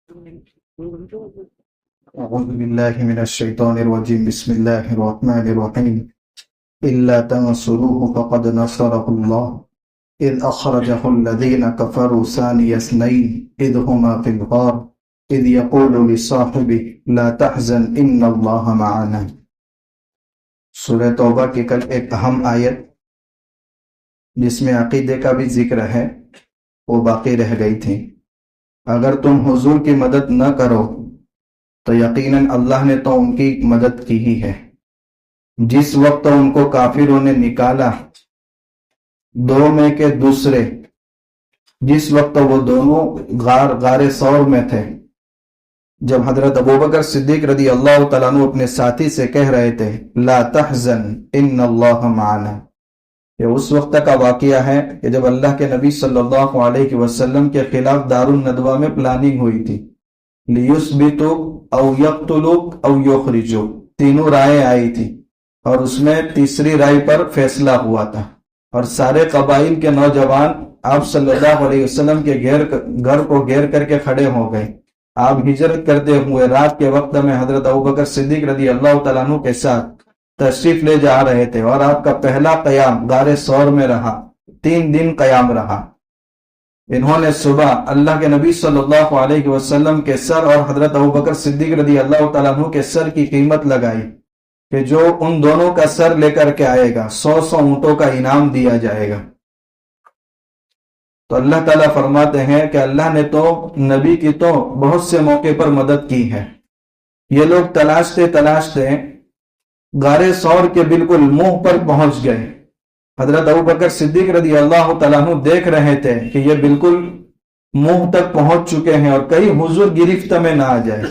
أعوذ بالله من الشيطان الرجيم بسم الله الرحمن الرحيم إلا تنصروه فقد نصره الله إذ أخرجه الذين كفروا ثاني اثنين إذ هما في الغار إذ يقول لصاحبه لا تحزن إن الله معنا۔ سورہ توبہ کی کل ایک اہم آیت جس میں عقیدے کا بھی ذکر ہے وہ باقی رہ گئی تھی۔ اگر تم حضور کی مدد نہ کرو تو یقیناً اللہ نے تو ان کی مدد کی ہی ہے۔ جس وقت ان کو کافروں نے نکالا دو میں کے دوسرے، جس وقت وہ دونوں غار ثور میں تھے، جب حضرت ابوبکر صدیق رضی اللہ تعالیٰ عنہ اپنے ساتھی سے کہہ رہے تھے لا تحزن ان اللہ معنا، یہ اس وقت کا واقعہ ہے کہ جب اللہ کے نبی صلی اللہ علیہ وسلم کے خلاف دار الندوہ میں پلاننگ ہوئی تھی، لیثبتوک او یقتلوک او یخرجوک، تینوں رائے آئی تھی اور اس میں تیسری رائے پر فیصلہ ہوا تھا، اور سارے قبائل کے نوجوان آپ صلی اللہ علیہ وسلم کے گھر کو گھیر کر کے کھڑے ہو گئے۔ آپ ہجرت کرتے ہوئے رات کے وقت میں حضرت ابوبکر صدیق رضی اللہ تعالیٰ عنہ کے ساتھ تشریف لے جا رہے تھے، اور آپ کا پہلا قیام غار ثور میں رہا، 3 دن قیام رہا۔ انہوں نے صبح اللہ کے نبی صلی اللہ علیہ وسلم کے سر اور حضرت ابوبکر صدیق رضی اللہ تعالیٰ عنہ کے سر کی قیمت لگائی کہ جو ان دونوں کا سر لے کر کے آئے گا 100 اونٹوں کا انعام دیا جائے گا۔ تو اللہ تعالیٰ فرماتے ہیں کہ اللہ نے تو نبی کی تو بہت سے موقع پر مدد کی ہے۔ یہ لوگ تلاشتے غار ثور کے بالکل منہ پر پہنچ گئے۔ حضرت ابوبکر صدیق رضی اللہ تعالیٰ عنہ دیکھ رہے تھے کہ یہ بالکل منہ تک پہنچ چکے ہیں اور کہیں حضور گرفت میں نہ آ جائے،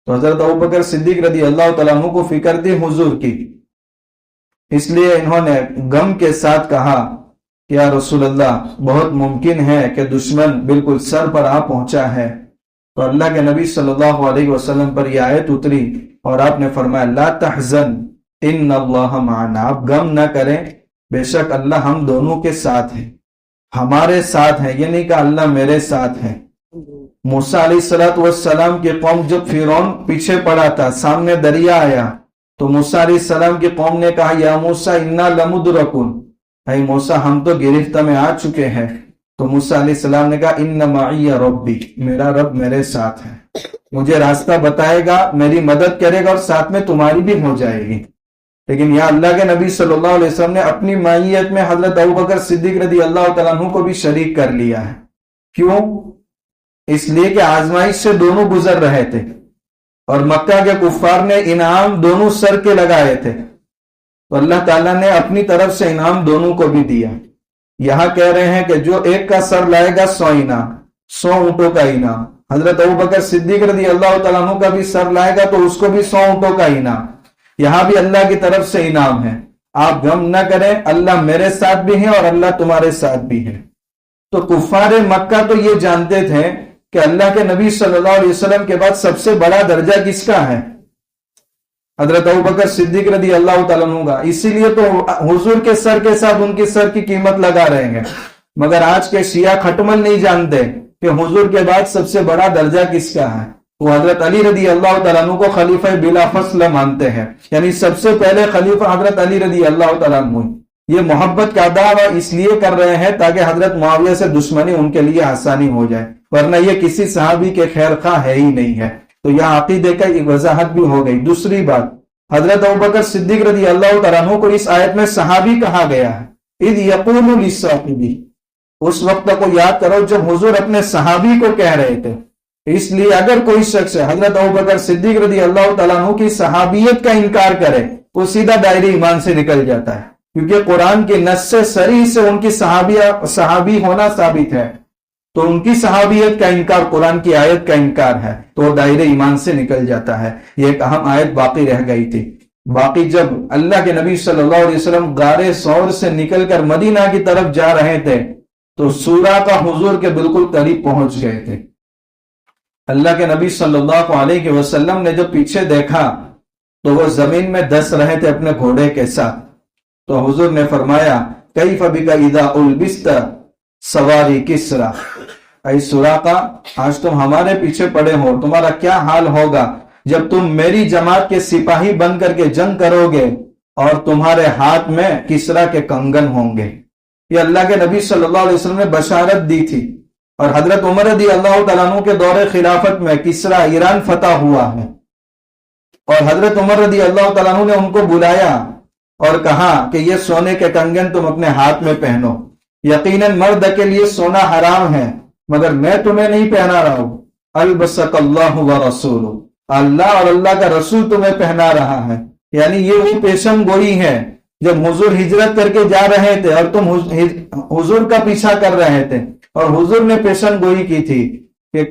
تو حضرت ابوبکر صدیق رضی اللہ تعالیٰ عنہ کو فکر تھی حضور کی، اس لیے انہوں نے غم کے ساتھ کہا کہ یا رسول اللہ بہت ممکن ہے کہ دشمن بالکل سر پر آ پہنچا ہے۔ تو اللہ کے نبی صلی اللہ علیہ وسلم پر یہ آیت اتری اور آپ نے فرمایا لا تحزن ان اللہ معنا، آپ غم نہ کریں، بے شک اللہ ہم دونوں کے ساتھ ہیں، ہمارے ساتھ ہیں، یہ نہیں کہ اللہ میرے ساتھ ہے۔ موسیٰ علیہ السلام کی قوم جب فرعون پیچھے پڑا تھا، سامنے دریا آیا، تو موسیٰ علیہ السلام کی قوم نے کہا یا موسیٰ انا لمدرکون، اے موسیٰ ہم تو گرفت میں آ چکے ہیں۔ تو موسیٰ علیہ السلام نے کہا ان معی ربی، میرا رب میرے ساتھ ہے، مجھے راستہ بتائے گا، میری مدد کرے گا اور ساتھ میں تمہاری بھی ہو جائے گی۔ لیکن یہاں اللہ کے نبی صلی اللہ علیہ وسلم نے اپنی معیت میں حضرت ابوبکر صدیق رضی اللہ تعالیٰ عنہ کو بھی شریک کر لیا ہے۔ کیوں؟ اس لیے کہ آزمائش سے دونوں گزر رہے تھے اور مکہ کے کفار نے انعام دونوں سر کے لگائے تھے، تو اللہ تعالیٰ نے اپنی طرف سے انعام دونوں کو بھی دیا۔ یہاں کہہ رہے ہیں کہ جو ایک کا سر لائے گا 100 انعام، 100 اونٹوں کا انعام، حضرت ابوبکر صدیق رضی اللہ تعالیٰ عنہ کا بھی سر لائے گا تو اس کو بھی 100 اونٹوں کا انعام۔ یہاں بھی اللہ کی طرف سے انعام ہے، آپ غم نہ کریں، اللہ میرے ساتھ بھی ہے اور اللہ تمہارے ساتھ بھی ہے۔ تو کفار مکہ تو یہ جانتے تھے کہ اللہ کے نبی صلی اللہ علیہ وسلم کے بعد سب سے بڑا درجہ کس کا ہے؟ حضرت ابوبکر صدیق رضی اللہ تعالیٰ عنہ کا، اسی لیے تو حضور کے سر کے ساتھ ان کے سر کی قیمت لگا رہے ہیں۔ مگر آج کے شیعہ کھٹمل نہیں جانتے کہ حضور کے بعد سب سے بڑا درجہ کس کا ہے، وہ حضرت علی رضی اللہ تعالیٰ عنہ کو خلیفہ بلا فصل مانتے ہیں، یعنی سب سے پہلے خلیفہ حضرت علی رضی اللہ تعالیٰ عنہ۔ یہ محبت کا دعویٰ اس لیے کر رہے ہیں تاکہ حضرت معاویہ سے دشمنی ان کے لیے آسانی ہو جائے، ورنہ یہ کسی صحابی کے خیر خواہ ہے ہی نہیں ہے۔ تو یہاں عقیدے کا ایک وضاحت بھی ہو گئی۔ دوسری بات، حضرت ابوبکر صدیق رضی اللہ تعالیٰ عنہ کو اس آیت میں صحابی کہا گیا ہے، اذ یقول لصاحبہ، اس وقت کو یاد کرو جب حضور اپنے صحابی کو کہہ رہے تھے۔ اس لیے اگر کوئی شخص حضرت ابوبکر صدیق رضی اللہ تعالیٰ عنہ کی صحابیت کا انکار کرے وہ سیدھا دائرے ایمان سے نکل جاتا ہے، کیونکہ قرآن کی نص سے صریح سے ان کی صحابی ہونا ثابت ہے، تو ان کی صحابیت کا انکار قرآن کی آیت کا انکار ہے، تو وہ دائرے ایمان سے نکل جاتا ہے۔ یہ ایک اہم آیت باقی رہ گئی تھی۔ باقی جب اللہ کے نبی صلی اللہ علیہ وسلم غار ثور سے نکل کر مدینہ کی طرف جا رہے تھے تو سورہ کا حضور کے بالکل قریب پہنچ گئے تھے۔ اللہ کے نبی صلی اللہ علیہ وسلم نے جب پیچھے دیکھا تو وہ زمین میں دس رہے تھے اپنے گھوڑے کے ساتھ، تو حضور نے فرمایا کیف بک اذا البست سواری کسرا، اے سراقہ آج تم ہمارے پیچھے پڑے ہو، تمہارا کیا حال ہوگا جب تم میری جماعت کے سپاہی بن کر کے جنگ کرو گے اور تمہارے ہاتھ میں کسرا کے کنگن ہوں گے۔ یہ اللہ کے نبی صلی اللہ علیہ وسلم نے بشارت دی تھی، اور حضرت عمر رضی اللہ تعالیٰ عنہ کے دور خلافت میں کسرا ایران فتح ہوا ہے، اور حضرت عمر رضی اللہ تعالیٰ عنہ نے ان کو بلایا اور کہا کہ یہ سونے کے کنگن تم اپنے ہاتھ میں پہنو، یقیناً مرد کے لیے سونا حرام ہے مگر میں تمہیں نہیں پہنا رہا ہوں، البسک اللہ ورسولہ، اللہ اور اللہ کا رسول تمہیں پہنا رہا ہے۔ یعنی یہ وہ پیشن گوئی ہے جب حضور ہجرت کر کے جا رہے تھے اور تم حضور کا پیچھا کر رہے تھے، اور حضور نے پیشن گوئی کی تھی کہ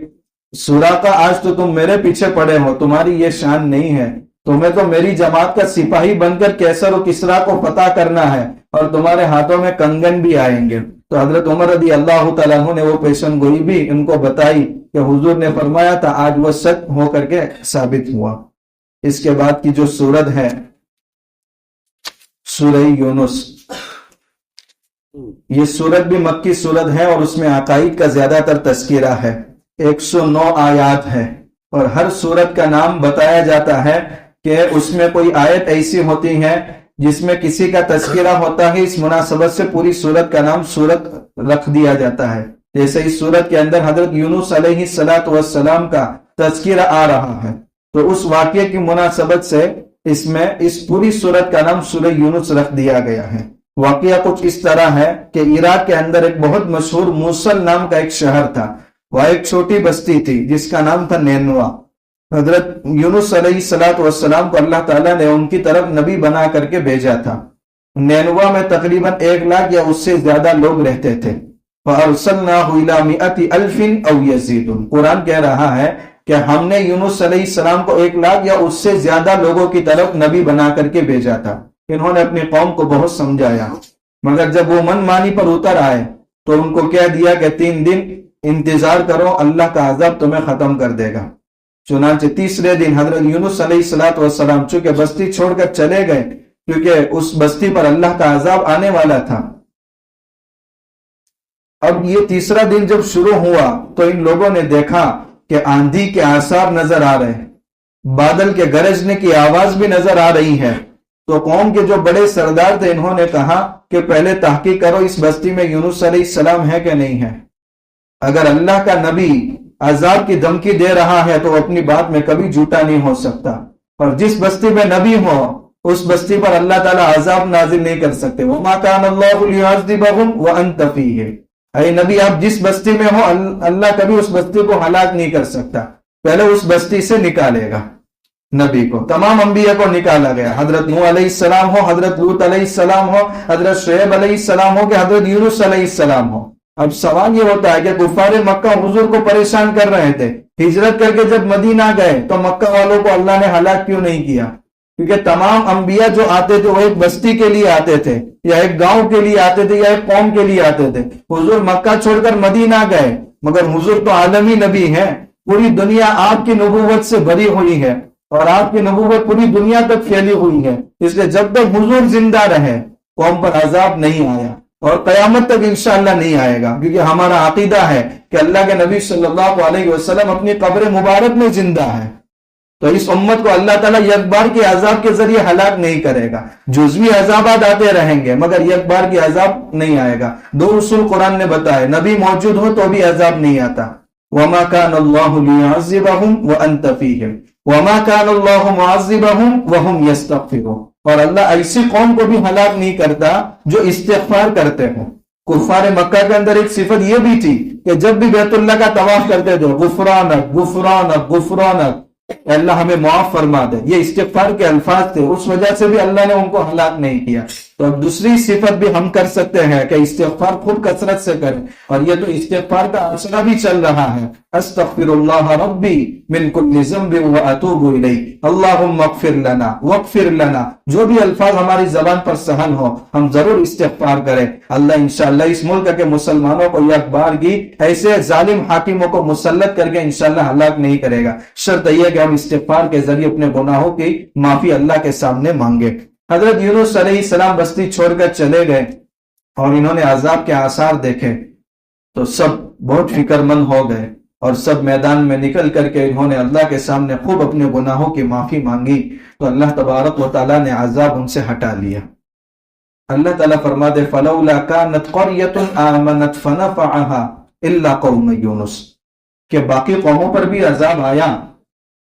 سراقہ آج تو تم میرے پیچھے پڑے ہو، تمہاری یہ شان نہیں ہے، تمہیں تو میری جماعت کا سپاہی بن کر کیسر و کسرا کو فتح کرنا ہے، اور تمہارے ہاتھوں میں کنگن بھی آئیں گے۔ تو حضرت عمر رضی اللہ تعالیٰ عنہ نے وہ پیشن گوئی بھی ان کو بتائی کہ حضور نے فرمایا تھا، آج وہ سچ ہو کر کے ثابت ہوا۔ اس کے بعد کی جو سورت ہے سورہ یونس، یہ سورت بھی مکی سورت ہے اور اس میں عقائد کا زیادہ تر تذکرہ ہے، 109 آیات ہے، اور ہر سورت کا نام بتایا جاتا ہے کہ اس میں کوئی آیت ایسی ہوتی ہے جس میں کسی کا تذکرہ ہوتا ہے، اس مناسبت سے پوری سورت کا نام سورت رکھ دیا جاتا ہے۔ جیسے اس سورت کے اندر حضرت یونس علیہ السلام کا تذکرہ آ رہا ہے، تو اس واقعے کی مناسبت سے اس میں اس پوری سورت کا نام سورہ یونس رکھ دیا گیا ہے۔ واقعہ کچھ اس طرح ہے کہ عراق کے اندر ایک بہت مشہور موصل نام کا ایک شہر تھا، وہ ایک چھوٹی بستی تھی جس کا نام تھا نینوا۔ حضرت یونس علیہ السلام کو اللہ تعالیٰ نے ان کی طرف نبی بنا کر کے بھیجا تھا۔ نینوا میں تقریباً 1 لاکھ یا اس سے زیادہ لوگ رہتے تھے۔ فَأَرْسَلْنَاهُ إِلَىٰ مِئَةِ أَلْفٍ أَوْ يَزِيدُونَ، قرآن کہہ رہا ہے کہ ہم نے یونس علیہ السلام کو 1 لاکھ یا اس سے زیادہ لوگوں کی طرف نبی بنا کر کے بھیجا تھا۔ انہوں نے اپنی قوم کو بہت سمجھایا، مگر جب وہ من مانی پر اتر آئے تو ان کو کہہ دیا کہ 3 دن انتظار کرو، اللہ کا عذاب تمہیں ختم کر دے گا۔ چنانچہ تیسرے دن حضرت یونس علیہ السلام چونکہ بستی چھوڑ کر چلے گئے، کیونکہ اس بستی پر اللہ کا عذاب آنے والا تھا۔ اب یہ تیسرا دن جب شروع ہوا تو ان لوگوں نے دیکھا کہ آندھی کے آثار نظر آ رہے ہیں، بادل کے گرجنے کی آواز بھی نظر آ رہی ہے۔ تو قوم کے جو بڑے سردار تھے انہوں نے کہا کہ پہلے تحقیق کرو اس بستی میں یونس علیہ السلام ہے کہ نہیں ہے، اگر اللہ کا نبی عذاب کی دھمکی دے رہا ہے تو اپنی بات میں کبھی جھوٹا نہیں ہو سکتا، اور جس بستی میں نبی ہو اس بستی پر اللہ تعالیٰ عذاب نازل نہیں کر سکتے۔ وَمَا كَانَ اللَّهُ لِيُعَذِّبَهُمْ وَأَنْتَ فِيهِمْ، اے نبی آپ جس بستی میں ہو اللہ کبھی اس بستی کو ہلاک نہیں کر سکتا، پہلے اس بستی سے نکالے گا نبی کو۔ تمام انبیاء کو نکالا گیا، حضرت نوح علیہ السلام ہو، حضرت لوط علیہ السلام ہو، حضرت شعیب علیہ السلام ہو کہ حضرت یونس علیہ السلام ہو۔ اب سوال یہ ہوتا ہے کہ کفار مکہ حضور کو پریشان کر رہے تھے، ہجرت کر کے جب مدینہ گئے تو مکہ والوں کو اللہ نے ہلاک کیوں نہیں کیا؟ کیونکہ تمام انبیاء جو آتے تھے وہ ایک بستی کے لیے آتے تھے، یا ایک گاؤں کے لیے آتے تھے، یا ایک قوم کے لیے آتے تھے۔ حضور مکہ چھوڑ کر مدینہ گئے، مگر حضور تو عالمی نبی ہے، پوری دنیا آپ کی نبوت سے بھری ہوئی ہے، اور آپ کی نبوت پوری دنیا تک پھیلی ہوئی ہے، اس لیے جب تک حضور زندہ رہے قوم پر عذاب نہیں آیا، اور قیامت تک انشاءاللہ نہیں آئے گا، کیونکہ ہمارا عقیدہ ہے کہ اللہ کے نبی صلی اللہ علیہ وسلم اپنی قبر مبارک میں زندہ ہے، تو اس امت کو اللہ تعالیٰ یک بار کے عذاب کے ذریعے ہلاک نہیں کرے گا، جزوی عذابات آتے رہیں گے مگر یک بار کی عذاب نہیں آئے گا۔ 2 اصول قرآن نے بتائے، نبی موجود ہو تو بھی عذاب نہیں آتا۔ وَمَا كَانَ اللَّهُ لِيُعَذِّبَهُمْ وَأَنْتَ فِيهِمْ وَمَا كَانَ اللَّهُ مُعَذِّبَهُمْ وَهُمْ يَسْتَغْفِرُونَ، اور اللہ ایسی قوم کو بھی ہلاک نہیں کرتا جو استغفار کرتے ہوں۔ کفار مکہ کے اندر ایک صفت یہ بھی تھی کہ جب بھی بیت اللہ کا طواف کرتے تھے غفرانک غفرانک غفرانک، اللہ ہمیں معاف فرما دے، یہ استغفار کے الفاظ تھے، اس وجہ سے بھی اللہ نے ان کو ہلاک نہیں کیا۔ تو اب دوسری صفت بھی ہم کر سکتے ہیں کہ استغفار خود کثرت سے کریں، اور یہ تو استغفار کا عشرہ بھی چل رہا ہے، استغفر اللہ ربی من کل ذنب واتوب الیہ اللہم اغفر لنا واغفر لنا، جو بھی الفاظ ہماری زبان پر سہل ہو ہم ضرور استغفار کریں۔ اللہ انشاءاللہ اس ملک کے مسلمانوں کو یک بار کی ایسے ظالم حاکموں کو مسلط کر کے انشاءاللہ ہلاک نہیں کرے گا، شرط یہ کہ ہم استغفار کے ذریعے اپنے گناہوں کی معافی اللہ کے سامنے مانگے۔ حضرت یونس علیہ السلام بستی چھوڑ کر چلے گئے اور انہوں نے عذاب کے آثار دیکھے، تو سب بہت فکر مند ہو گئے اور سب میدان میں نکل کر کے انہوں نے اللہ کے سامنے خوب اپنے گناہوں کی معافی مانگی، تو اللہ تبارک و تعالیٰ نے عذاب ان سے ہٹا لیا۔ اللہ تعالیٰ فرماتے فَلَوْلَا كَانَتْ قَرْيَةٌ آمَنَتْ فَنَفَعَهَا إِلَّا قَوْمَ یونس، کہ باقی قوموں پر بھی عذاب آیا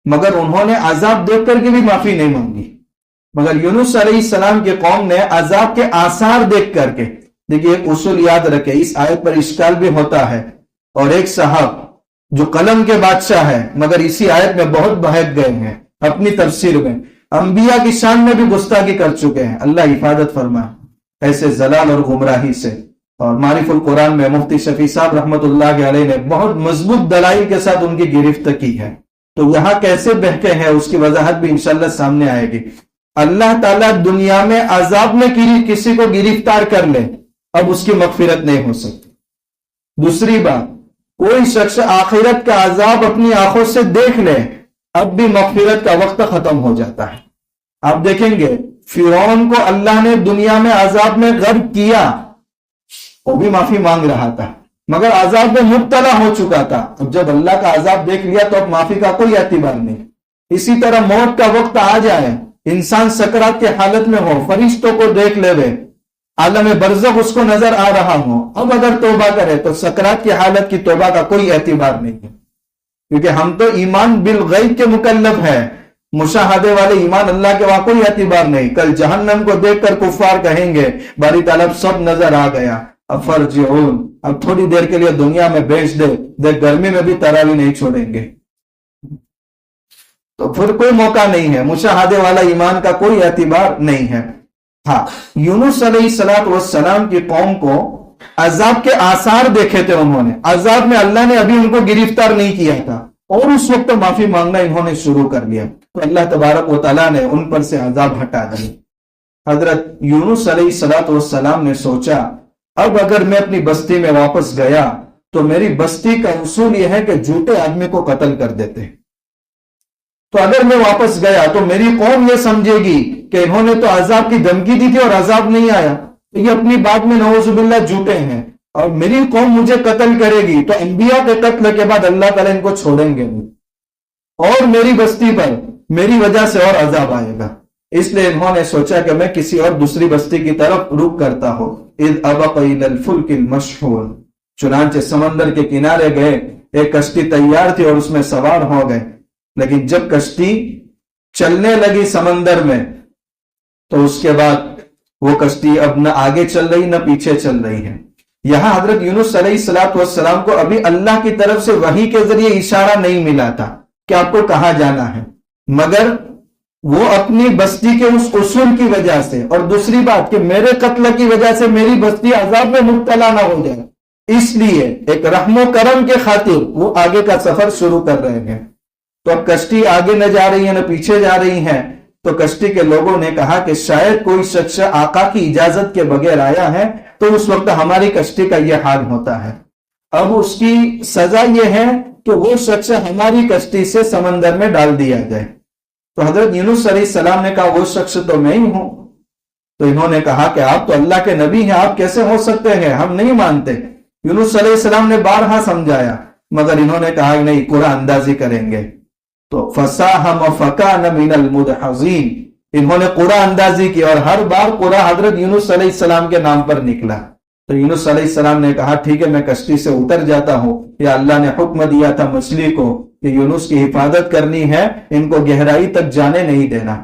مگر انہوں نے عذاب دیکھ کر کے بھی معافی نہیں مانگی، مگر یونس علیہ السلام کے قوم نے عذاب کے آثار دیکھ کر کے۔ دیکھیے ایک اصول یاد رکھے، اس آیت پر اشکال بھی ہوتا ہے، اور ایک صاحب جو قلم کے بادشاہ ہے مگر اسی آیت میں بہت بہک گئے ہیں اپنی تفسیر میں، انبیاء کی شان میں بھی گستاخی کر چکے ہیں، اللہ حفاظت فرمائے ایسے زلال اور گمراہی سے۔ اور معرف القرآن میں مفتی شفیع صاحب رحمت اللہ علیہ نے بہت مضبوط دلائل کے ساتھ ان کی گرفت کی ہے، تو یہاں کیسے بہکے ہیں اس کی وضاحت بھی انشاءاللہ سامنے آئے گی۔ اللہ تعالیٰ دنیا میں عذاب میں کسی کو گرفتار کر لے، اب اس کی مغفرت نہیں ہو سکتی۔ دوسری بات، کوئی شخص آخرت کا عذاب اپنی آنکھوں سے دیکھ لے، اب بھی مغفرت کا وقت ختم ہو جاتا ہے۔ آپ دیکھیں گے فرعون کو اللہ نے دنیا میں عذاب میں غرق کیا، وہ بھی معافی مانگ رہا تھا مگر عذاب میں مبتلا ہو چکا تھا، اب جب اللہ کا عذاب دیکھ لیا تو اب معافی کا کوئی اعتبار نہیں۔ اسی طرح موت کا وقت آ جائے، انسان سکرات کے حالت میں ہو، فرشتوں کو دیکھ لے، عالم برزخ اس کو نظر آ رہا ہو، اب اگر توبہ کرے تو سکرات کی حالت کی توبہ کا کوئی اعتبار نہیں ہے، کیونکہ ہم تو ایمان بالغیب کے مکلف ہے، مشاہدے والے ایمان اللہ کے وہاں کوئی اعتبار نہیں۔ کل جہنم کو دیکھ کر کفار کہیں گے باری طالب سب نظر آ گیا، اب فرجعون، اب تھوڑی دیر کے لیے دنیا میں بیچ دے، دیکھ گرمی میں بھی تراویح نہیں چھوڑیں گے، تو پھر کوئی موقع نہیں ہے، مشاہدے والا ایمان کا کوئی اعتبار نہیں ہے۔ ہاں، یونس علیہ السلام کی قوم کو عذاب کے آثار دیکھے تھے، انہوں نے عذاب میں اللہ نے ابھی ان کو گرفتار نہیں کیا تھا اور اس وقت معافی مانگنا انہوں نے شروع کر لیا، تو اللہ تبارک و تعالیٰ نے ان پر سے عذاب ہٹا دیا۔ حضرت یونس علیہ السلام نے سوچا اب اگر میں اپنی بستی میں واپس گیا تو میری بستی کا اصول یہ ہے کہ جھوٹے آدمی کو قتل کر دیتے، تو اگر میں واپس گیا تو میری قوم یہ سمجھے گی کہ انہوں نے تو عذاب کی دھمکی دی تھی اور عذاب نہیں آیا، یہ اپنی بات میں نعوذ باللہ جھوٹے ہیں، اور میری قوم مجھے قتل کرے گی تو انبیاء کے قتل کے بعد اللہ تعالیٰ ان کو چھوڑیں گے نہیں، اور میری بستی پر میری وجہ سے اور عذاب آئے گا۔ اس لیے انہوں نے سوچا کہ میں کسی اور دوسری بستی کی طرف رخ کرتا ہوں۔ اذ ابق الى الفلك المشحون، چنانچہ سمندر کے کنارے گئے، ایک کشتی تیار تھی اور اس میں سوار ہو گئے، لیکن جب کشتی چلنے لگی سمندر میں تو اس کے بعد وہ کشتی اب نہ آگے چل رہی نہ پیچھے چل رہی ہے۔ یہاں حضرت یونس علیہ السلام کو ابھی اللہ کی طرف سے وحی کے ذریعے اشارہ نہیں ملا تھا کہ آپ کو کہاں جانا ہے، مگر وہ اپنی بستی کے اس اصول کی وجہ سے، اور دوسری بات کہ میرے قتل کی وجہ سے میری بستی عذاب میں مبتلا نہ ہو جائے، اس لیے ایک رحم و کرم کے خاطر وہ آگے کا سفر شروع کر رہے ہیں۔ تو اب کشتی آگے نہ جا رہی ہے نہ پیچھے جا رہی ہے، تو کشتی کے لوگوں نے کہا کہ شاید کوئی شخص آقا کی اجازت کے بغیر آیا ہے، تو اس وقت ہماری کشتی کا یہ حال ہوتا ہے، اب اس کی سزا یہ ہے کہ وہ شخص ہماری کشتی سے سمندر میں ڈال دیا جائے۔ تو حضرت یونس علیہ السلام نے کہا وہ شخص تو میں ہی ہوں، تو انہوں نے کہا کہ آپ تو اللہ کے نبی ہیں، آپ کیسے ہو سکتے ہیں، ہم نہیں مانتے۔ یونس علیہ السلام نے بارہا سمجھایا مگر انہوں نے کہا نہیں، قرآن اندازی کریں گے، تو فساہم فکان من المدحضین، انہوں نے قرآن اندازی کی اور ہر بار قرآن حضرت یونس علیہ السلام کے نام پر نکلا۔ تو یونس علیہ السلام نے کہا ٹھیک ہے میں کشتی سے اتر جاتا ہوں، یا اللہ نے حکم دیا تھا مچھلی کو کہ یونس کی حفاظت کرنی ہے، ان کو گہرائی تک جانے نہیں دینا۔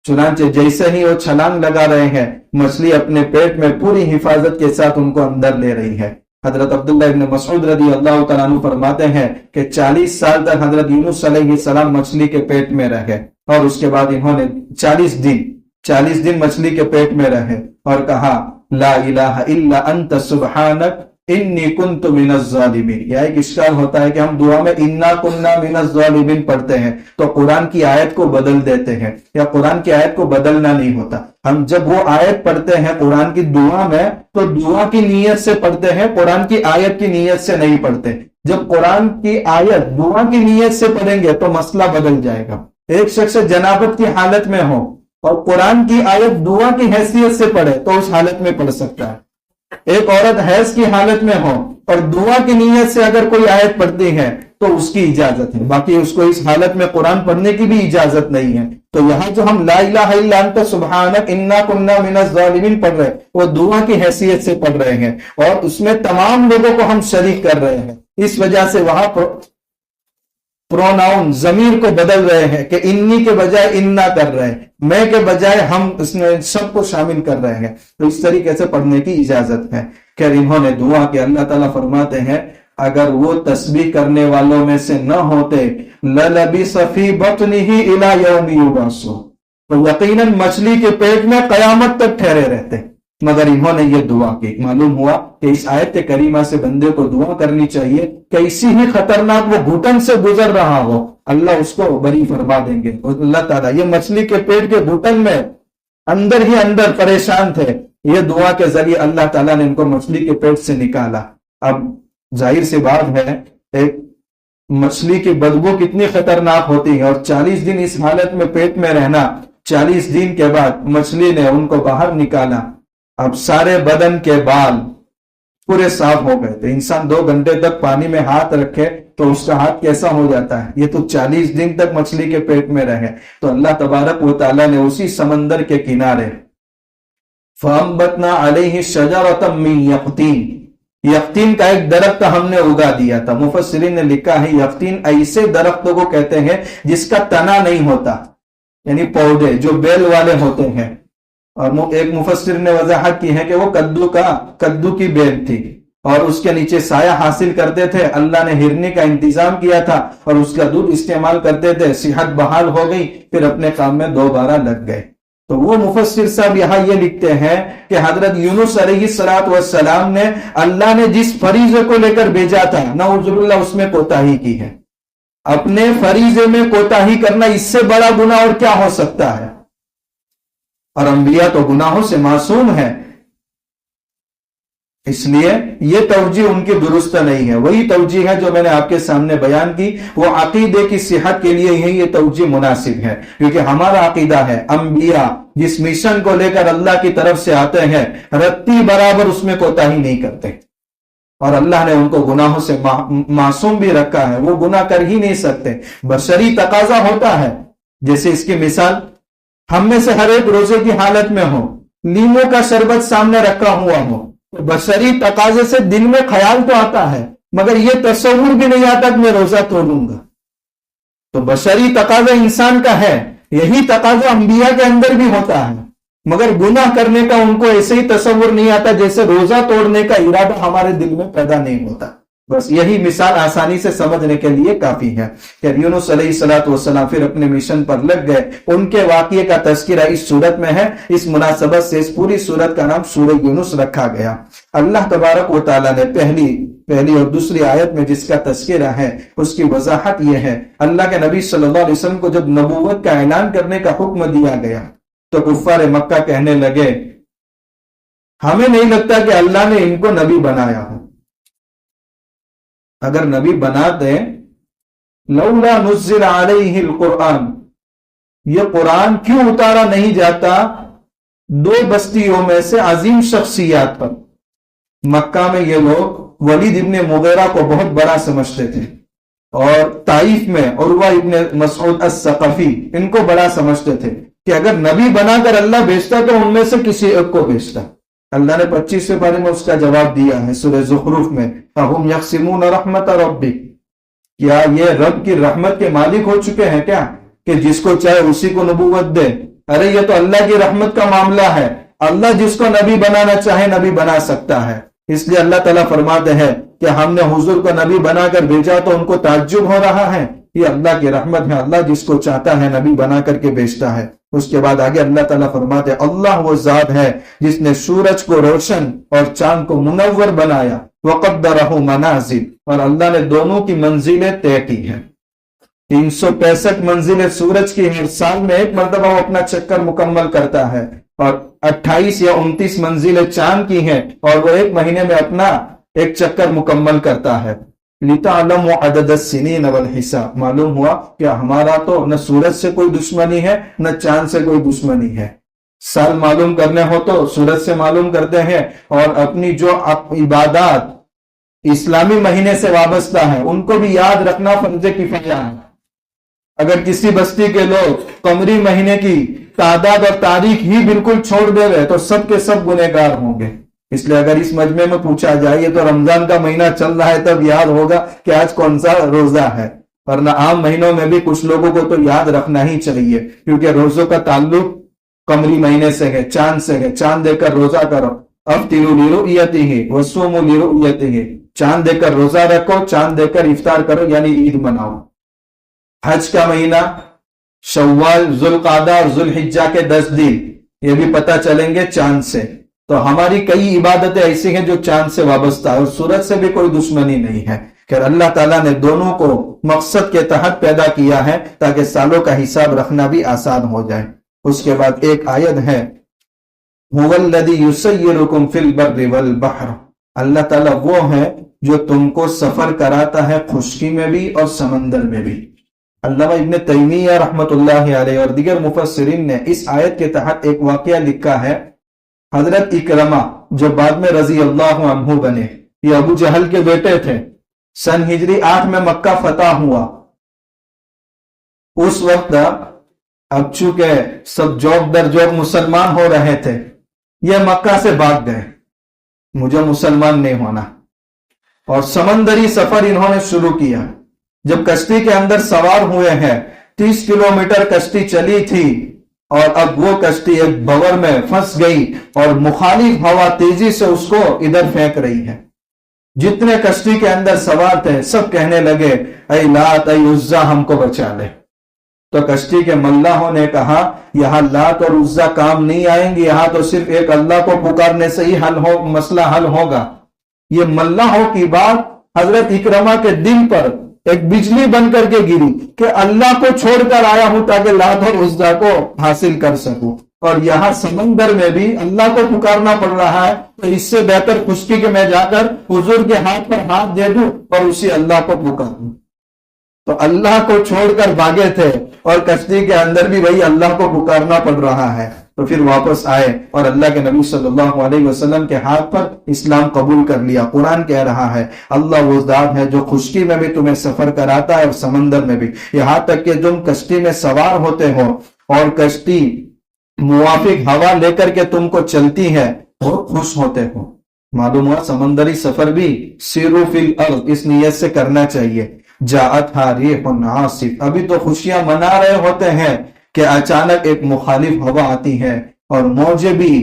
چنانچہ جیسے ہی وہ چھلانگ لگا رہے ہیں، مچھلی اپنے پیٹ میں پوری حفاظت کے ساتھ ان کو اندر لے رہی ہے۔ حضرت عبداللہ ابن مسعود رضی اللہ تعالیٰ عنہ فرماتے ہیں کہ 40 سال تک حضرت یونس علیہ السلام مچھلی کے پیٹ میں رہے، اور اس کے بعد انہوں نے 40 دن مچھلی کے پیٹ میں رہے اور کہا لا الہ الا انت سبحانک انی کنت من الظالمین۔ یہ ایک اشکال ہوتا ہے کہ ہم دعا میں انا کننا من الظالمین پڑھتے ہیں تو قرآن کی آیت کو بدل دیتے ہیں، یا قرآن کی آیت کو بدلنا نہیں ہوتا۔ ہم جب وہ آیت پڑھتے ہیں قرآن کی دعا میں تو دعا کی نیت سے پڑھتے ہیں، قرآن کی آیت کی نیت سے نہیں پڑھتے۔ جب قرآن کی آیت دعا کی نیت سے پڑھیں گے تو مسئلہ بدل جائے گا۔ ایک شخص جنابت کی حالت میں ہو اور قرآن کی آیت دعا کی حیثیت سے پڑھے تو اس حالت میں پڑھ سکتا ہے، ایک عورت حیض کی حالت میں ہو اور دعا کی نیت سے اگر کوئی آیت پڑھتی ہے تو اس کی اجازت ہے، باقی اس کو اس حالت میں قرآن پڑھنے کی بھی اجازت نہیں ہے۔ تو یہاں جو ہم لا الہ الا انت سبحانک انا کنا من الظالمین پڑھ رہے ہیں وہ دعا کی حیثیت سے پڑھ رہے ہیں، اور اس میں تمام لوگوں کو ہم شریک کر رہے ہیں، اس وجہ سے وہاں پروناؤن ضمیر کو بدل رہے ہیں کہ انی کے بجائے انا کر رہے ہیں، میں کے بجائے ہم اس میں سب کو شامل کر رہے ہیں، تو اس طریقے سے پڑھنے کی اجازت ہے۔ کہ انہوں نے دعا کہ اللہ تعالیٰ فرماتے ہیں اگر وہ تسبیح کرنے والوں میں سے نہ ہوتے لَلَبِثَ فِي بَطْنِهِ إِلَى يَوْمِ يُبْعَثُونَ، تو یقیناً مچھلی کے پیٹ میں قیامت تک ٹھہرے رہتے، مگر انہوں نے یہ دعا کی۔ معلوم ہوا کہ اس آیت کریمہ سے بندے کو دعا کرنی چاہیے کہ اسی ہی خطرناک وہ گھٹن سے گزر رہا ہو اللہ اس کو بری فرما دیں گے۔ اللہ تعالیٰ یہ مچھلی کے پیٹ کے گھٹن میں اندر ہی اندر پریشان تھے، یہ دعا کے ذریعے اللہ تعالیٰ نے ان کو مچھلی کے پیٹ سے نکالا۔ اب ظاہر سی بات ہے ایک مچھلی کی بدبو کتنی خطرناک ہوتی ہے، اور 40 دن اس حالت میں پیٹ میں رہنا، 40 دن کے بعد مچھلی نے ان کو باہر نکالا۔ اب سارے بدن کے بال پورے صاف ہو گئے تھے، انسان 2 گھنٹے تک پانی میں ہاتھ رکھے تو اس کا ہاتھ کیسا ہو جاتا ہے، یہ تو 40 دن تک مچھلی کے پیٹ میں رہے۔ تو اللہ تبارک و تعالیٰ نے اسی سمندر کے کنارے فَأَنبَتْنَا عَلَيْهِ شَجَرَةً مِّن يَقْطِينٍ، یقطین کا ایک درخت ہم نے اگا دیا تھا۔ مفسرین نے لکھا ہے یقطین ایسے درختوں کو کہتے ہیں جس کا تنا نہیں ہوتا، یعنی پودے جو بیل والے ہوتے ہیں، اور ایک مفسر نے وضاحت کی ہے کہ وہ کدو کی بیل تھی اور اس کے نیچے سایہ حاصل کرتے تھے، اللہ نے ہرنی کا انتظام کیا تھا اور اس کا دودھ استعمال کرتے تھے، صحت بحال ہو گئی، پھر اپنے کام میں دوبارہ لگ گئے۔ تو وہ مفسر صاحب یہاں یہ لکھتے ہیں کہ حضرت یونس علیہ السلام نے اللہ نے جس فریضے کو لے کر بھیجا تھا نعوذ باللہ اس میں کوتاہی کی ہے۔ اپنے فریضے میں کوتاہی کرنا اس سے بڑا گناہ اور کیا ہو سکتا ہے، اور انبیاء تو گناہوں سے معصوم ہیں، اس لیے یہ توجہ ان کی درست نہیں ہے۔ وہی توجہ ہے جو میں نے آپ کے سامنے بیان کی، وہ عقیدے کی صحت کے لیے ہی یہ توجہ مناسب ہے، کیونکہ ہمارا عقیدہ ہے انبیاء جس مشن کو لے کر اللہ کی طرف سے آتے ہیں رتی برابر اس میں کوتاہی نہیں کرتے، اور اللہ نے ان کو گناہوں سے معصوم بھی رکھا ہے، وہ گناہ کر ہی نہیں سکتے۔ بشری تقاضا ہوتا ہے، جیسے اس کی مثال ہم میں سے ہر ایک روزے کی حالت میں ہو، لیموں کا شربت سامنے رکھا ہوا ہو، بشری تقاضے سے دل میں خیال تو آتا ہے مگر یہ تصور بھی نہیں آتا کہ میں روزہ توڑوں گا۔ تو بشری تقاضا انسان کا ہے، یہی تقاضا انبیاء کے اندر بھی ہوتا ہے، مگر گناہ کرنے کا ان کو ایسے ہی تصور نہیں آتا جیسے روزہ توڑنے کا ارادہ ہمارے دل میں پیدا نہیں ہوتا۔ بس یہی مثال آسانی سے سمجھنے کے لیے کافی ہے کہ یونس علیہ السلام پھر اپنے مشن پر لگ گئے۔ ان کے واقعے کا تذکرہ اس سورت میں ہے، اس مناسبت سے اس پوری سورت کا نام سورہ یونس رکھا گیا۔ اللہ تبارک و تعالیٰ نے پہلی اور دوسری آیت میں جس کا تذکرہ ہے اس کی وضاحت یہ ہے، اللہ کے نبی صلی اللہ علیہ وسلم کو جب نبوت کا اعلان کرنے کا حکم دیا گیا تو کفار مکہ کہنے لگے ہمیں نہیں لگتا کہ اللہ نے ان کو نبی بنایا ہو، اگر نبی بنا دے لولا نزل علیہ القرآن، یہ قرآن کیوں اتارا نہیں جاتا 2 بستیوں میں سے عظیم شخصیات پر۔ مکہ میں یہ لوگ ولید ابن مغیرہ کو بہت بڑا سمجھتے تھے، اور طائف میں عروہ ابن مسعود الثقفی ان کو بڑا سمجھتے تھے کہ اگر نبی بنا کر اللہ بھیجتا تو ان میں سے کسی ایک کو بھیجتا۔ اللہ نے 25ویں پارے میں اس کا جواب دیا ہے سورہ زخرف میں، فَهُمْ يَقْسِمُونَ رَحْمَةَ رَبِّكَ، کیا یہ رب کی رحمت کے مالک ہو چکے ہیں کیا کہ جس کو چاہے اسی کو نبوت دے؟ ارے یہ تو اللہ کی رحمت کا معاملہ ہے، اللہ جس کو نبی بنانا چاہے نبی بنا سکتا ہے۔ اس لیے اللہ تعالیٰ فرماتے ہیں کہ ہم نے حضور کو نبی بنا کر بھیجا تو ان کو تعجب ہو رہا ہے، یہ اللہ کی رحمت ہے، اللہ جس کو چاہتا ہے نبی بنا کر کے بھیجتا ہے۔ اس کے بعد آگے اللہ تعالیٰ فرماتے ہیں اللہ وہ ذات ہے جس نے سورج کو روشن اور چاند کو منور بنایا، وَقَدَّرَهُ مَنَازِلَ، اور اللہ نے دونوں کی منزلیں طے کی ہیں۔ 365 منزلیں سورج کی ہر سال میں ایک مرتبہ وہ اپنا چکر مکمل کرتا ہے، اور 28 یا 29 منزلیں چاند کی ہیں اور وہ ایک مہینے میں اپنا ایک چکر مکمل کرتا ہے۔ لِتَعْلَمُوا عَدَدَ السِّنِينَ وَالْحِسَابَ، معلوم ہوا کہ ہمارا تو نہ سورج سے کوئی دشمنی ہے نہ چاند سے کوئی دشمنی ہے، سال معلوم کرنے ہو تو سورج سے معلوم کرتے ہیں، اور اپنی جو عبادات اسلامی مہینے سے وابستہ ہیں ان کو بھی یاد رکھنا فرض کفایہ ہے۔ اگر کسی بستی کے لوگ قمری مہینے کی تعداد اور تاریخ ہی بالکل چھوڑ دے گئے تو سب کے سب گنہگار ہوں گے۔ اس لیے اگر اس مجمع میں پوچھا جائے یہ تو رمضان کا مہینہ چل رہا ہے تب یاد ہوگا کہ آج کون سا روزہ ہے، ورنہ عام مہینوں میں بھی کچھ لوگوں کو تو یاد رکھنا ہی چاہیے، کیونکہ روزوں کا تعلق قمری مہینے سے ہے، چاند سے ہے۔ چاند دیکھ کر روزہ کرو، افطروا لرؤیتہ وصوموا لرؤیتہ، چاند دیکھ کر روزہ رکھو، چاند دیکھ کر افطار کرو، یعنی عید مناؤ۔ حج کا مہینہ شوال، ذوالقعدہ اور ذوالحجہ کے 10 دن یہ بھی پتہ چلیں گے چاند سے۔ تو ہماری کئی عبادتیں ایسی ہیں جو چاند سے وابستہ ہے، اور سورج سے بھی کوئی دشمنی نہیں ہے، کہ اللہ تعالیٰ نے دونوں کو مقصد کے تحت پیدا کیا ہے تاکہ سالوں کا حساب رکھنا بھی آسان ہو جائے۔ اس کے بعد ایک آیت ہے هو الذی یسیرکم فی البر والبحر، اللہ تعالیٰ وہ ہے جو تم کو سفر کراتا ہے خشکی میں بھی اور سمندر میں بھی۔ علامہ ابن تیمیہ رحمت اللہ علیہ اور دیگر مفسرین نے اس آیت کے تحت ایک واقعہ لکھا ہے۔ حضرت اکرمہ جو بعد میں رضی اللہ عنہ بنے، یہ ابو جہل کے بیٹے تھے، سن ہجری 8 میں مکہ فتح ہوا۔ اس وقت اب چونکہ سب جوک در جوک مسلمان ہو رہے تھے، یہ مکہ سے بھاگ گئے، مجھے مسلمان نہیں ہونا، اور سمندری سفر انہوں نے شروع کیا۔ جب کشتی کے اندر سوار ہوئے ہیں، 30 کلومیٹر کشتی چلی تھی، اور اب وہ کشتی ایک بھور میں پھنس گئی اور مخالف ہوا تیزی سے اس کو ادھر پھینک رہی ہے۔ جتنے کشتی کے اندر سوار تھے سب کہنے لگے اے لات اے عزا ہم کو بچا لے۔ تو کشتی کے ملاحوں نے کہا یہاں لات اور عزا کام نہیں آئیں گے، یہاں تو صرف ایک اللہ کو پکارنے سے ہی مسئلہ حل ہوگا۔ یہ ملاحوں کی بات حضرت اکرمہ کے دل پر ایک بجلی بن کر کے گری کہ اللہ کو چھوڑ کر آیا ہوں تاکہ لات اور عزا کو حاصل کر سکوں، اور یہاں سمندر میں بھی اللہ کو پکارنا پڑ رہا ہے، تو اس سے بہتر خشکی کے میں جا کر حضور کے ہاتھ پر ہاتھ دے دوں اور اسی اللہ کو پکاروں۔ تو اللہ کو چھوڑ کر بھاگے تھے، اور کشتی کے اندر بھی وہی اللہ کو پکارنا پڑ رہا ہے۔ تو پھر واپس آئے اور اللہ کے نبی صلی اللہ علیہ وسلم کے ہاتھ پر اسلام قبول کر لیا۔ قرآن کہہ رہا ہے اللہ وہ ذات ہے جو خشکی میں بھی تمہیں سفر کراتا ہے اور سمندر میں بھی، یہاں تک کہ تم کشتی میں سوار ہوتے ہو اور کشتی موافق ہوا لے کر کے تم کو چلتی ہے اور خوش ہوتے ہو۔ معلوم ہوا سمندری سفر بھی سیروا فی الارض اس نیت سے کرنا چاہیے۔ جاءتھا ریح عاصف، ابھی تو خوشیاں منا رہے ہوتے ہیں کہ اچانک ایک مخالف ہوا آتی ہے اور موجیں بھی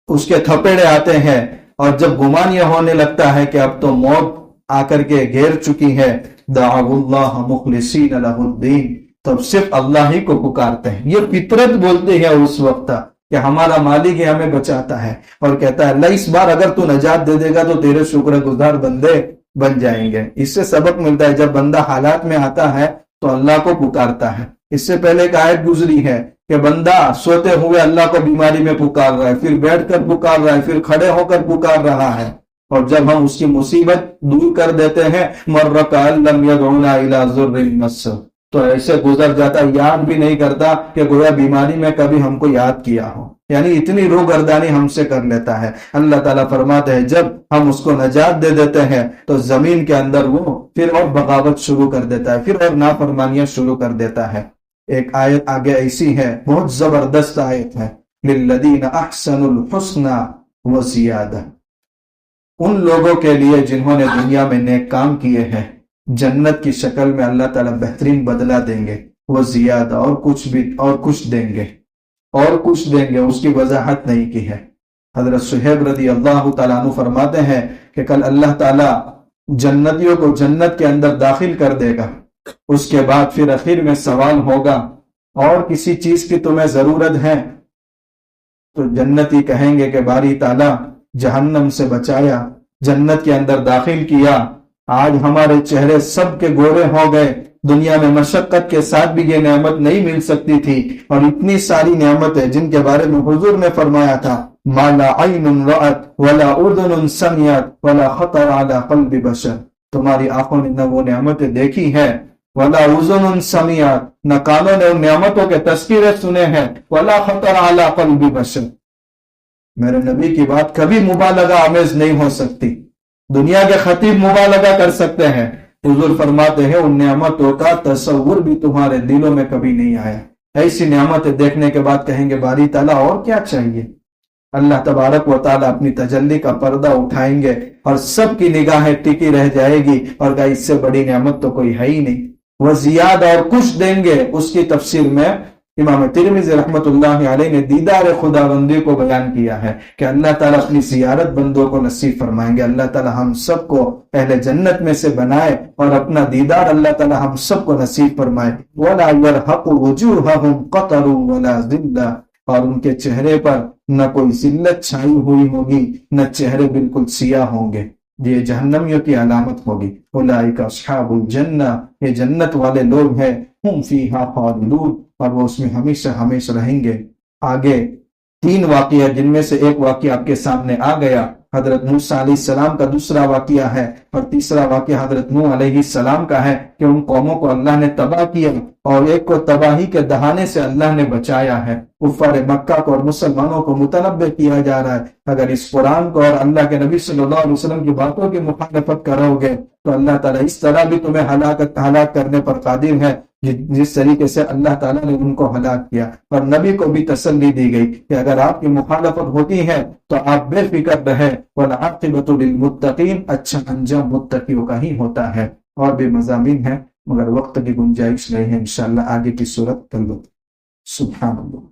اس کے تھپیڑے آتے ہیں، اور جب گمان یہ ہونے لگتا ہے کہ اب تو موت آ کر کے گھیر چکی ہے، دعوا اللہ مخلصین لہ الدین، تب صرف اللہ ہی کو پکارتے ہیں۔ یہ فطرت بولتی ہے اس وقت کہ ہمارا مالک ہی ہمیں بچاتا ہے، اور کہتا ہے اللہ اس بار اگر تو نجات دے دے گا تو تیرے شکر گزار بندے بن جائیں گے۔ اس سے سبق ملتا ہے جب بندہ حالات میں آتا ہے تو اللہ کو پکارتا ہے۔ اس سے پہلے ایک آیت گزری ہے کہ بندہ سوتے ہوئے اللہ کو بیماری میں پکار رہا ہے، پھر بیٹھ کر پکار رہا ہے، پھر کھڑے ہو کر پکار رہا ہے، اور جب ہم اس کی مصیبت دور کر دیتے ہیں مر کأن لم يدعنا إلى ضر مس، تو ایسے گزر جاتا، یاد بھی نہیں کرتا کہ گویا بیماری میں کبھی ہم کو یاد کیا ہو، یعنی اتنی روگردانی ہم سے کر لیتا ہے۔ اللہ تعالیٰ فرماتے ہیں جب ہم اس کو نجات دے دیتے ہیں تو زمین کے اندر وہ پھر اور بغاوت شروع کر دیتا ہے، پھر اور نافرمانیاں شروع کر دیتا ہے۔ ایک آیت آگے ایسی ہے، بہت زبردست آیت ہے، للذین احسنوا الحسنى وزیادہ، ان لوگوں کے لیے جنہوں نے دنیا میں نیک کام کیے ہیں جنت کی شکل میں اللہ تعالیٰ بہترین بدلہ دیں گے، وہ زیادہ اور کچھ دیں گے، اس کی وضاحت نہیں کی ہے۔ حضرت صہیب رضی اللہ تعالیٰ عنہ فرماتے ہیں کہ کل اللہ تعالیٰ جنتیوں کو جنت کے اندر داخل کر دے گا، اس کے بعد پھر اخیر میں سوال ہوگا اور کسی چیز کی تمہیں ضرورت ہے؟ تو جنتی کہیں گے کہ باری تعالیٰ جہنم سے بچایا، جنت کے اندر داخل کیا، آج ہمارے چہرے سب کے گورے ہو گئے، دنیا میں مشقت کے ساتھ بھی یہ نعمت نہیں مل سکتی تھی، اور اتنی ساری نعمتیں جن کے بارے میں حضور نے فرمایا تھا ما لا عین رأت ولا اذن سمعت ولا خطر علی قلب بشر، تمہاری آنکھوں نے نہ وہ نعمتیں دیکھی ہیں ولا اذن سمعت، نہ کانوں نے ان نعمتوں کے تذکرے سنے ہیں، ولا خطر علی قلب بشر، میرے نبی کی بات کبھی مبالغہ آمیز نہیں ہو سکتی۔ دنیا کے خطیب مبالغہ کر سکتے ہیں، حضور فرماتے ہیں ان نعمتوں کا تصور بھی تمہارے دلوں میں کبھی نہیں آیا۔ ایسی نعمتیں دیکھنے کے بعد کہیں گے باری تعالیٰ اور کیا چاہیے؟ اللہ تبارک و تعالیٰ اپنی تجلی کا پردہ اٹھائیں گے اور سب کی نگاہیں ٹکی رہ جائے گی، اور کہ اس سے بڑی نعمت تو کوئی ہے ہی نہیں۔ وہ زیادہ اور کچھ دیں گے، اس کی تفسیر میں امام ترمذی رحمۃ اللہ علیہ نے دیدار خدا بندی کو بیان کیا ہے کہ اللہ تعالیٰ اپنی زیارت بندوں کو نصیب فرمائیں گے۔ اللہ تعالیٰ ہم سب کو اہل جنت میں سے بنائے اور اپنا دیدار اللہ تعالیٰ ہم سب کو نصیب فرمائے۔ وَلَا يَرْهَقُ وُجُوهَهُمْ قَطَرٌ وَلَا ذِلَّةٌ، اور ان کے چہرے پر نہ کوئی ذلت چھائی ہوئی ہوگی، نہ چہرے بالکل سیاہ ہوں گے۔ یہ جہنمیوں کی علامت ہوگی۔ اولئک اصحاب الجنہ، یہ جنت والے لوگ ہیں، ہم فیہا خالدون، اور وہ اس میں ہمیشہ ہمیشہ رہیں گے۔ آگے 3 واقعہ، جن میں سے ایک واقعہ آپ کے سامنے آ گیا، حضرت موسیٰ علیہ السلام کا دوسرا واقعہ ہے، اور تیسرا واقعہ حضرت نوح علیہ السلام کا ہے کہ ان قوموں کو اللہ نے تباہ کیا اور ایک کو تباہی کے دہانے سے اللہ نے بچایا ہے۔ کفار مکہ کو اور مسلمانوں کو متنبہ کیا جا رہا ہے، اگر اس قرآن کو اور اللہ کے نبی صلی اللہ علیہ وسلم کی باتوں کی مخالفت کرو گے تو اللہ تعالیٰ اس طرح بھی تمہیں ہلاک کرنے پر قادر ہے جس طریقے سے اللہ تعالیٰ نے ان کو ہلاک کیا۔ اور نبی کو بھی تسلی دی گئی کہ اگر آپ کی مخالفت ہوتی ہے تو آپ بے فکر رہے، وَالْعَاقِبَةُ لِلْمُتَّقِينَ، اچھا انجام متقیوں کا ہی ہوتا ہے۔ اور بھی مضامین ہیں مگر وقت کی گنجائش نہیں ہے، انشاءاللہ آگے کی صورت کل۔ سبحان اللہ۔